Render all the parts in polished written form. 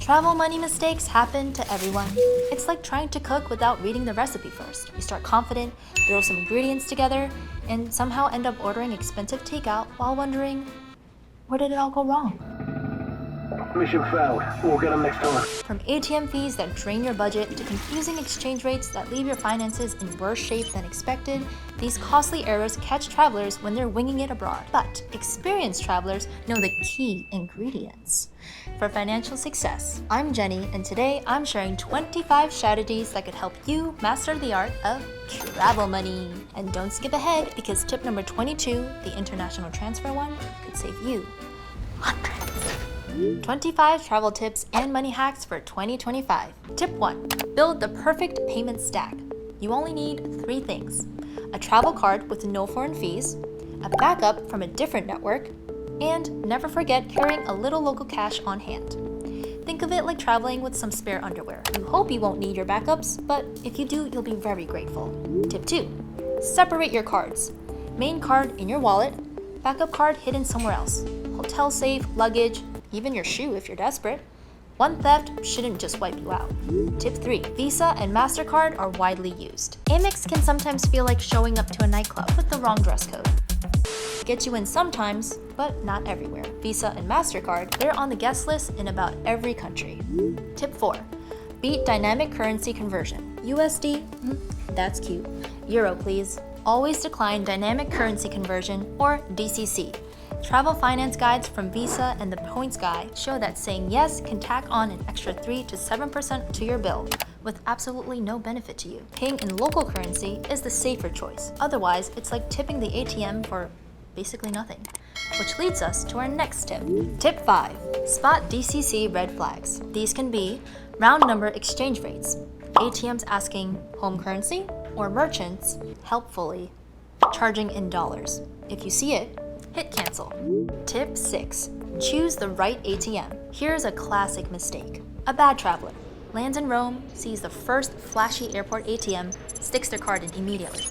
Travel money mistakes happen to everyone. It's like trying to cook without reading the recipe first. You start confident, throw some ingredients together, and somehow end up ordering expensive takeout while wondering, where did it all go wrong? Mission failed. We'll get them next time. From ATM fees that drain your budget to confusing exchange rates that leave your finances in worse shape than expected, these costly errors catch travelers when they're winging it abroad. But experienced travelers know the key ingredients for financial success. I'm Jenny, and today I'm sharing 25 strategies that could help you master the art of travel money. And don't skip ahead, because tip number 22, the international transfer one, could save you hundreds. 25 travel tips and money hacks for 2025. Tip 1. Build the perfect payment stack. You only need 3 things: a travel card with no foreign fees, a backup from a different network, and never forget carrying a little local cash on hand. Think of it like traveling with some spare underwear. You hope you won't need your backups, but if you do, you'll be very grateful. Tip 2. Separate your cards. Main card in your wallet, backup card hidden somewhere else. Hotel safe, luggage, even your shoe if you're desperate. One theft shouldn't just wipe you out. Tip 3. Visa and MasterCard are widely used. Amex can sometimes feel like showing up to a nightclub with the wrong dress code. Get you in sometimes, but not everywhere. Visa and MasterCard, they're on the guest list in about every country. Tip 4. Beat dynamic currency conversion. USD? That's cute. Euro, please. Always decline dynamic currency conversion, or DCC. Travel finance guides from Visa and the Points Guy show that saying yes can tack on an extra 3 to 7% to your bill, with absolutely no benefit to you. Paying in local currency is the safer choice. Otherwise, it's like tipping the ATM for basically nothing. Which leads us to our next tip. Tip 5. Spot DCC red flags. These can be round number exchange rates, ATMs asking home currency, or merchants, helpfully, charging in dollars. If you see it, hit cancel. Tip 6. Choose the right ATM. Here's a classic mistake. A bad traveler lands in Rome, sees the first flashy airport ATM, sticks their card in immediately.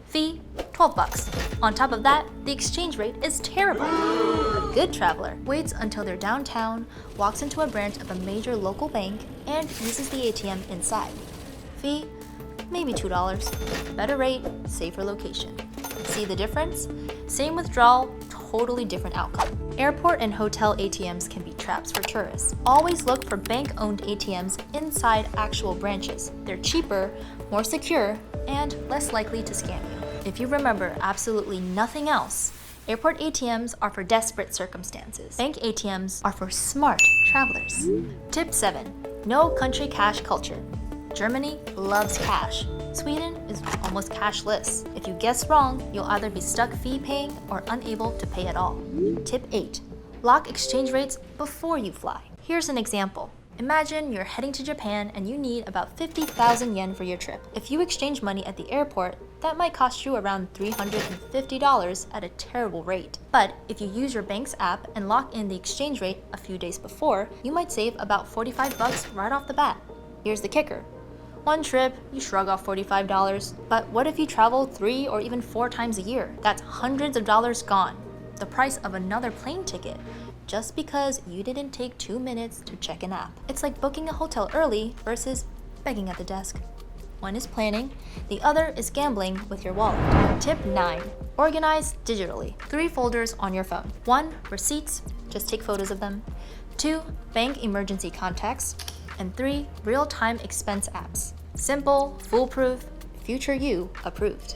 Fee, $12. On top of that, the exchange rate is terrible. A good traveler waits until they're downtown, walks into a branch of a major local bank, and uses the ATM inside. Fee, maybe $2. Better rate, safer location. See the difference? Same withdrawal, totally different outcome. Airport and hotel ATMs can be traps for tourists. Always look for bank-owned ATMs inside actual branches. They're cheaper, more secure, and less likely to scam you. If you remember absolutely nothing else, airport ATMs are for desperate circumstances. Bank ATMs are for smart travelers. Tip 7. No country cash culture. Germany loves cash. Sweden is almost cashless. If you guess wrong, you'll either be stuck fee paying or unable to pay at all. Tip 8. Lock exchange rates before you fly. Here's an example. Imagine you're heading to Japan and you need about 50,000 yen for your trip. If you exchange money at the airport, that might cost you around $350 at a terrible rate. But if you use your bank's app and lock in the exchange rate a few days before, you might save about $45 right off the bat. Here's the kicker. One trip, you shrug off $45, but what if you travel 3 or even 4 times a year? That's hundreds of dollars gone. The price of another plane ticket, just because you didn't take 2 minutes to check an app. It's like booking a hotel early versus begging at the desk. One is planning, the other is gambling with your wallet. Tip 9. Organize digitally. 3 folders on your phone. 1. Receipts, just take photos of them. 2. Bank emergency contacts. And 3. Real-time expense apps. Simple, foolproof, future you approved.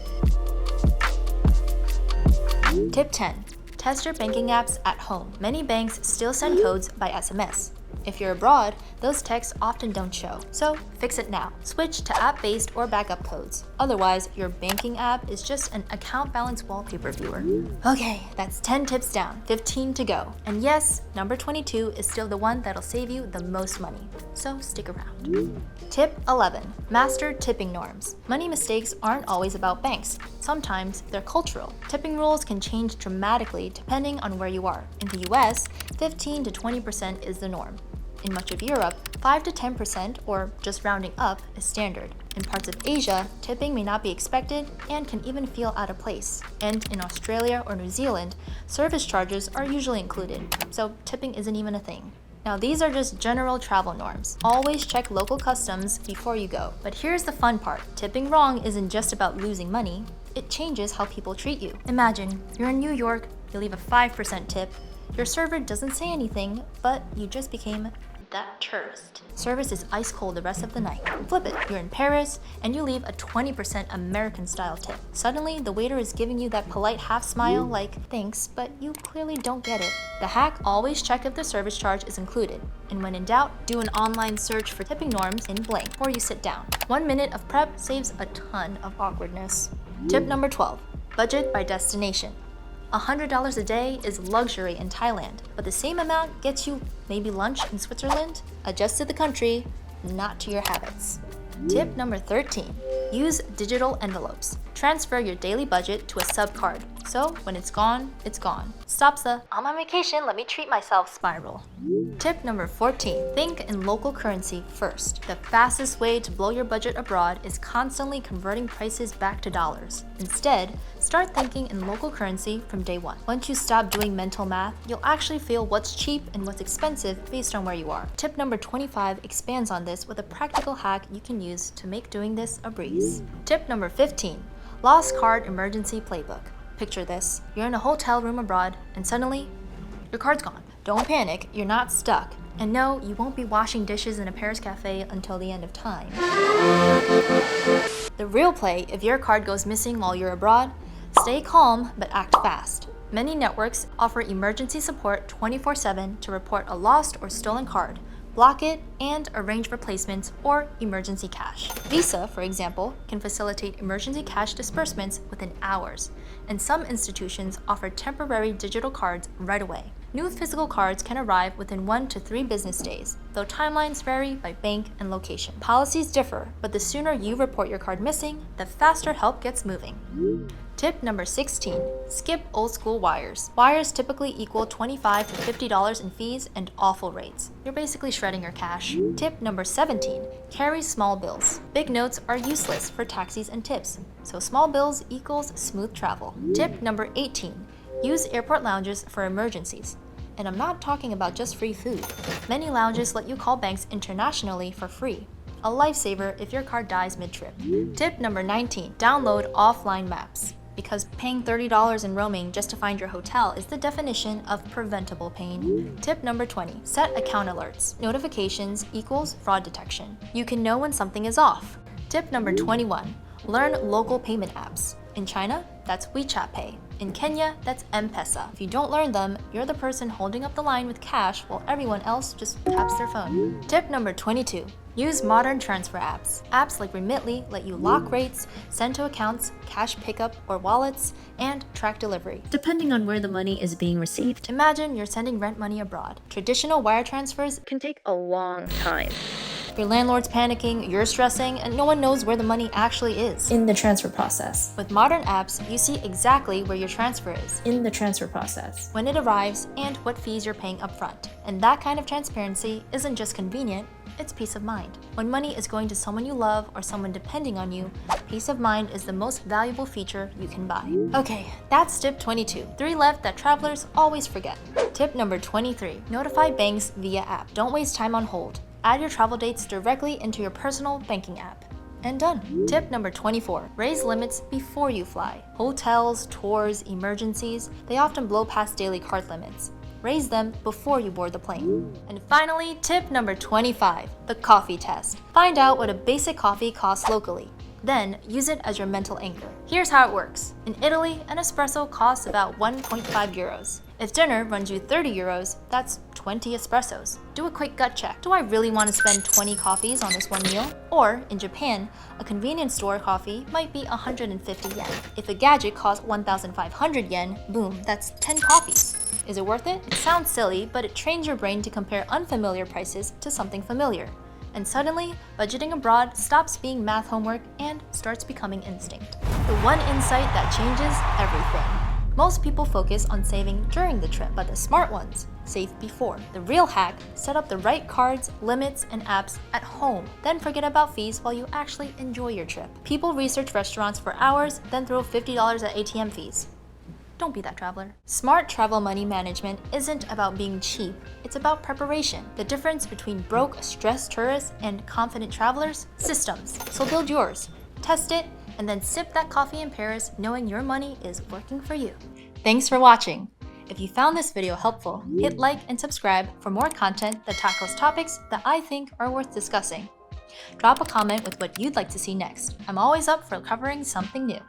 Tip 10. Test your banking apps at home. Many banks still send codes by SMS. If you're abroad, those texts often don't show, so fix it now. Switch to app-based or backup codes. Otherwise, your banking app is just an account balance wallpaper viewer. Okay, that's 10 tips down, 15 to go. And yes, number 22 is still the one that'll save you the most money, so stick around. Tip 11. Master tipping norms. Money mistakes aren't always about banks. Sometimes they're cultural. Tipping rules can change dramatically depending on where you are. In the US, 15 to 20% is the norm. In much of Europe, 5 to 10%, or just rounding up, is standard. In parts of Asia, tipping may not be expected and can even feel out of place. And in Australia or New Zealand, service charges are usually included, so tipping isn't even a thing. Now these are just general travel norms. Always check local customs before you go. But here's the fun part. Tipping wrong isn't just about losing money. It changes how people treat you. Imagine, you're in New York, you leave a 5% tip, your server doesn't say anything, but you just became that tourist. Service is ice cold the rest of the night. Flip it, you're in Paris, and you leave a 20% American-style tip. Suddenly, the waiter is giving you that polite half smile like, thanks, but you clearly don't get it. The hack, always check if the service charge is included. And when in doubt, do an online search for tipping norms in blank before you sit down. 1 minute of prep saves a ton of awkwardness. Tip number 12, budget by destination. $100 a day is luxury in Thailand, but the same amount gets you maybe lunch in Switzerland? Adjust to the country, not to your habits. Tip number 13, use digital envelopes. Transfer your daily budget to a sub card, so when it's gone, it's gone. Stops the, I'm on vacation, let me treat myself spiral. Tip number 14, think in local currency first. The fastest way to blow your budget abroad is constantly converting prices back to dollars. Instead, start thinking in local currency from day one. Once you stop doing mental math, you'll actually feel what's cheap and what's expensive based on where you are. Tip number 25 expands on this with a practical hack you can use to make doing this a breeze. Tip number 15, lost card emergency playbook. Picture this, you're in a hotel room abroad and suddenly, your card's gone. Don't panic, you're not stuck. And no, you won't be washing dishes in a Paris cafe until the end of time. The real play, if your card goes missing while you're abroad, stay calm but act fast. Many networks offer emergency support 24/7 to report a lost or stolen card, block it, and arrange replacements or emergency cash. Visa, for example, can facilitate emergency cash disbursements within hours, and some institutions offer temporary digital cards right away. New physical cards can arrive within 1 to 3 business days, though timelines vary by bank and location. Policies differ, but the sooner you report your card missing, the faster help gets moving. Tip number 16, skip old school wires. Wires typically equal $25 to $50 in fees and awful rates. You're basically shredding your cash. Tip number 17, carry small bills. Big notes are useless for taxis and tips, so small bills equals smooth travel. Tip number 18, use airport lounges for emergencies. And I'm not talking about just free food. Many lounges let you call banks internationally for free. A lifesaver if your card dies mid-trip. Tip number 19, download offline maps. Because paying $30 in roaming just to find your hotel is the definition of preventable pain. Tip number 20, set account alerts. Notifications equals fraud detection. You can know when something is off. Tip number 21, learn local payment apps. In China, that's WeChat Pay. In Kenya, that's M-Pesa. If you don't learn them, you're the person holding up the line with cash while everyone else just taps their phone. Tip number 22, use modern transfer apps. Apps like Remitly let you lock rates, send to accounts, cash pickup or wallets, and track delivery, depending on where the money is being received. Imagine you're sending rent money abroad. Traditional wire transfers can take a long time. Your landlord's panicking, you're stressing, and no one knows where the money actually is in the transfer process. With modern apps, you see exactly where your transfer is in the transfer process, when it arrives, and what fees you're paying upfront. And that kind of transparency isn't just convenient, it's peace of mind. When money is going to someone you love or someone depending on you, peace of mind is the most valuable feature you can buy. Okay, that's tip 22. 3 left that travelers always forget. Tip number 23, notify banks via app. Don't waste time on hold. Add your travel dates directly into your personal banking app. And done. Tip number 24, raise limits before you fly. Hotels, tours, emergencies, they often blow past daily card limits. Raise them before you board the plane. And finally, tip number 25, the coffee test. Find out what a basic coffee costs locally. Then use it as your mental anchor. Here's how it works. In Italy, an espresso costs about 1.5 euros. If dinner runs you 30 euros, that's 20 espressos. Do a quick gut check. Do I really want to spend 20 coffees on this one meal? Or, in Japan, a convenience store coffee might be 150 yen. If a gadget costs 1,500 yen, boom, that's 10 coffees. Is it worth it? It sounds silly, but it trains your brain to compare unfamiliar prices to something familiar. And suddenly, budgeting abroad stops being math homework and starts becoming instinct. The one insight that changes everything. Most people focus on saving during the trip, but the smart ones save before. The real hack, set up the right cards, limits, and apps at home. Then forget about fees while you actually enjoy your trip. People research restaurants for hours, then throw $50 at ATM fees. Don't be that traveler. Smart travel money management isn't about being cheap. It's about preparation. The difference between broke, stressed tourists and confident travelers? Systems. So build yours. Test it, and then sip that coffee in Paris knowing your money is working for you. Thanks for watching. If you found this video helpful, hit like and subscribe for more content that tackles topics that I think are worth discussing. Drop a comment with what you'd like to see next. I'm always up for covering something new.